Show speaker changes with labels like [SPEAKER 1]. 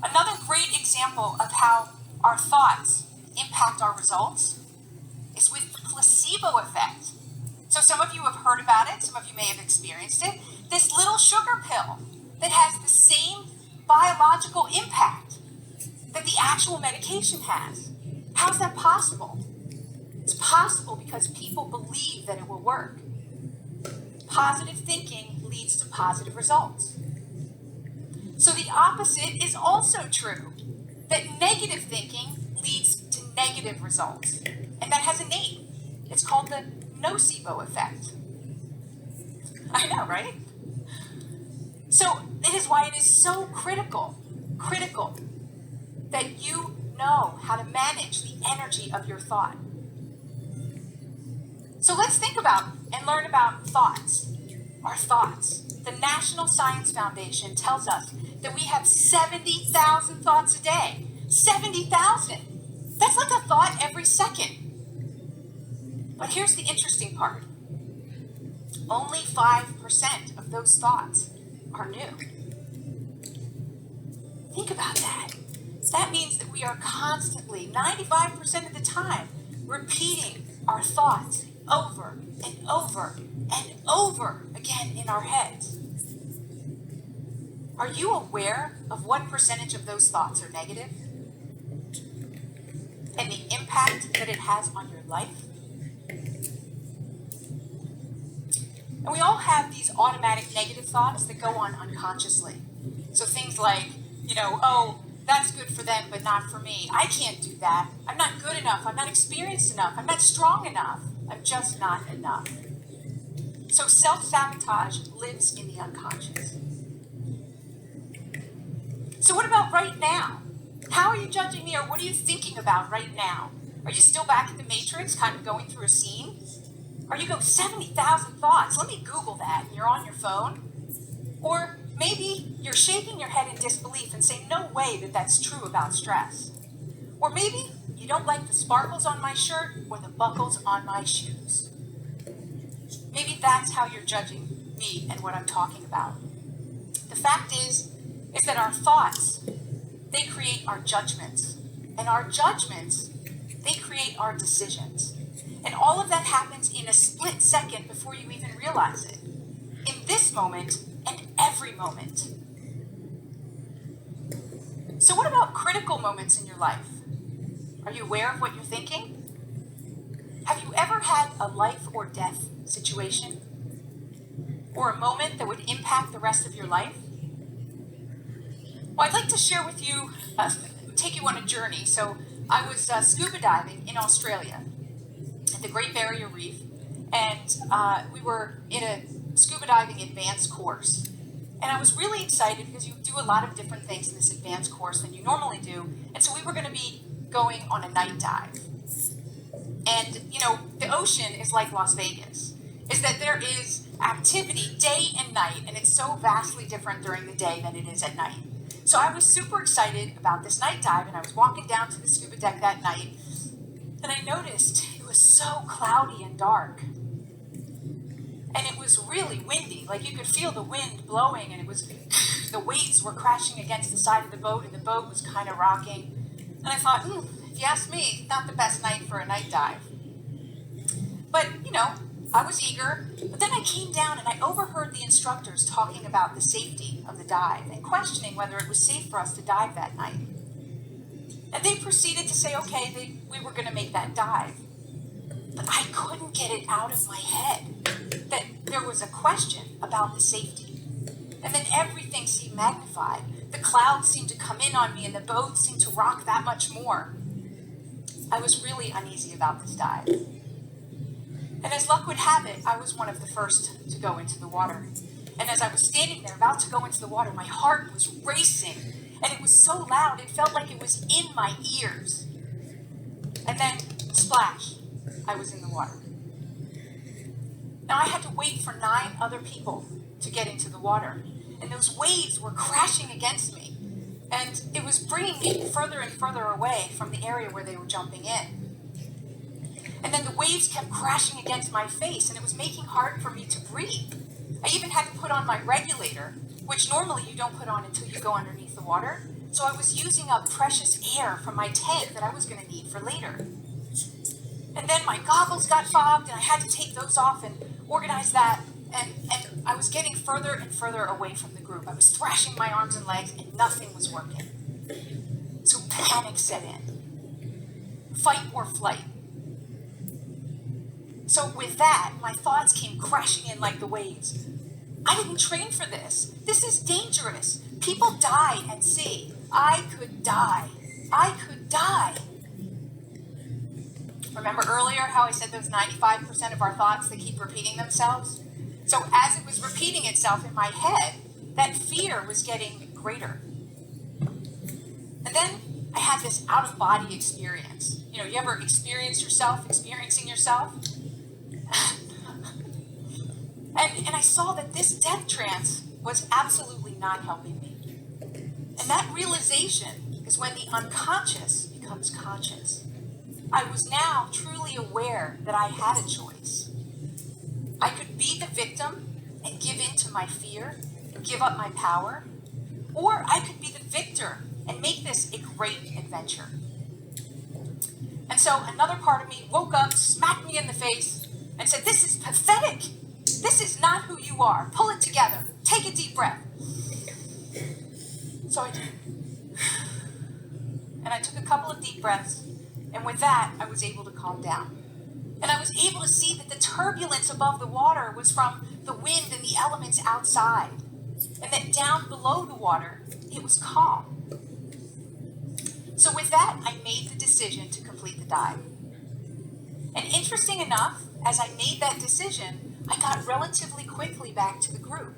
[SPEAKER 1] Another great example of how our thoughts impact our results is with the placebo effect. So some of you have heard about it, some of you may have experienced it. This little sugar pill that has the same biological impact that the actual medication has. How's that possible? It's possible because people believe that it will work. Positive thinking leads to positive results. So the opposite is also true, that negative thinking leads to negative results. And that has a name. It's called the nocebo effect. I know, right? So it is why it is so critical that you know how to manage the energy of your thought. So let's think about and learn about thoughts, our thoughts. The National Science Foundation tells us that we have 70,000 thoughts a day. 70,000. That's like a thought every second. But here's the interesting part. Only 5% of those thoughts are new. Think about that. That means that we are constantly, 95% of the time, repeating our thoughts over and over and over again in our heads. Are you aware of what percentage of those thoughts are negative? And the impact that it has on your life? And we all have these automatic negative thoughts that go on unconsciously. So things like, oh, that's good for them, but not for me. I can't do that. I'm not good enough. I'm not experienced enough. I'm not strong enough. I'm just not enough. So self-sabotage lives in the unconscious. So what about right now? How are you judging me, or what are you thinking about right now? Are you still back in the Matrix, kind of going through a scene? Or you go 70,000 thoughts. Let me Google that, and you're on your phone. Or maybe you're shaking your head in disbelief and saying, no way that that's true about stress. Or maybe you don't like the sparkles on my shirt or the buckles on my shoes. Maybe that's how you're judging me and what I'm talking about. The fact is that our thoughts, they create our judgments. And our judgments, they create our decisions. And all of that happens in a split second before you even realize it. In this moment and every moment. So what about critical moments in your life? Are you aware of what you're thinking? Have you ever had a life or death situation? Or a moment that would impact the rest of your life? Well, I'd like to share with you, take you on a journey. So I was scuba diving in Australia at the Great Barrier Reef, and we were in a scuba diving advanced course. And I was really excited because you do a lot of different things in this advanced course than you normally do. And so we were going to be going on a night dive. And, the ocean is like Las Vegas, is that there is activity day and night, and it's so vastly different during the day than it is at night. So I was super excited about this night dive, and I was walking down to the scuba deck that night, and I noticed it was so cloudy and dark. And it was really windy, like you could feel the wind blowing, and it was, the waves were crashing against the side of the boat, and the boat was kind of rocking. And I thought, if you ask me, not the best night for a night dive. But, I was eager, but then I came down and I overheard the instructors talking about the safety of the dive and questioning whether it was safe for us to dive that night. And they proceeded to say, okay, we were going to make that dive. But I couldn't get it out of my head that there was a question about the safety. And then everything seemed magnified. The clouds seemed to come in on me and the boat seemed to rock that much more. I was really uneasy about this dive. And as luck would have it, I was one of the first to go into the water. And as I was standing there about to go into the water, my heart was racing. And it was so loud, it felt like it was in my ears. And then, splash, I was in the water. Now I had to wait for 9 other people to get into the water. And those waves were crashing against me. And it was bringing me further and further away from the area where they were jumping in. And then the waves kept crashing against my face, and it was making it hard for me to breathe. I even had to put on my regulator, which normally you don't put on until you go underneath the water. So I was using up precious air from my tank that I was going to need for later. And then my goggles got fogged, and I had to take those off and organize that. And I was getting further and further away from the group. I was thrashing my arms and legs, and nothing was working. So panic set in. Fight or flight. So with that, my thoughts came crashing in like the waves. I didn't train for this. This is dangerous. People die at sea. I could die. I could die. Remember earlier how I said those 95% of our thoughts that keep repeating themselves? So as it was repeating itself in my head, that fear was getting greater. And then I had this out-of-body experience. You know, you ever experience yourself experiencing yourself? And I saw that this death trance was absolutely not helping me. And that realization is when the unconscious becomes conscious. I was now truly aware that I had a choice. I could be the victim and give in to my fear, give up my power, or I could be the victor and make this a great adventure. And so another part of me woke up, smacked me in the face, and said, "This is pathetic. This is not who you are. Pull it together. Take a deep breath." So I did. And I took a couple of deep breaths, and with that, I was able to calm down. And I was able to see that the turbulence above the water was from the wind and the elements outside, and that down below the water, it was calm. So with that, I made the decision to complete the dive. And interesting enough, as I made that decision, I got relatively quickly back to the group.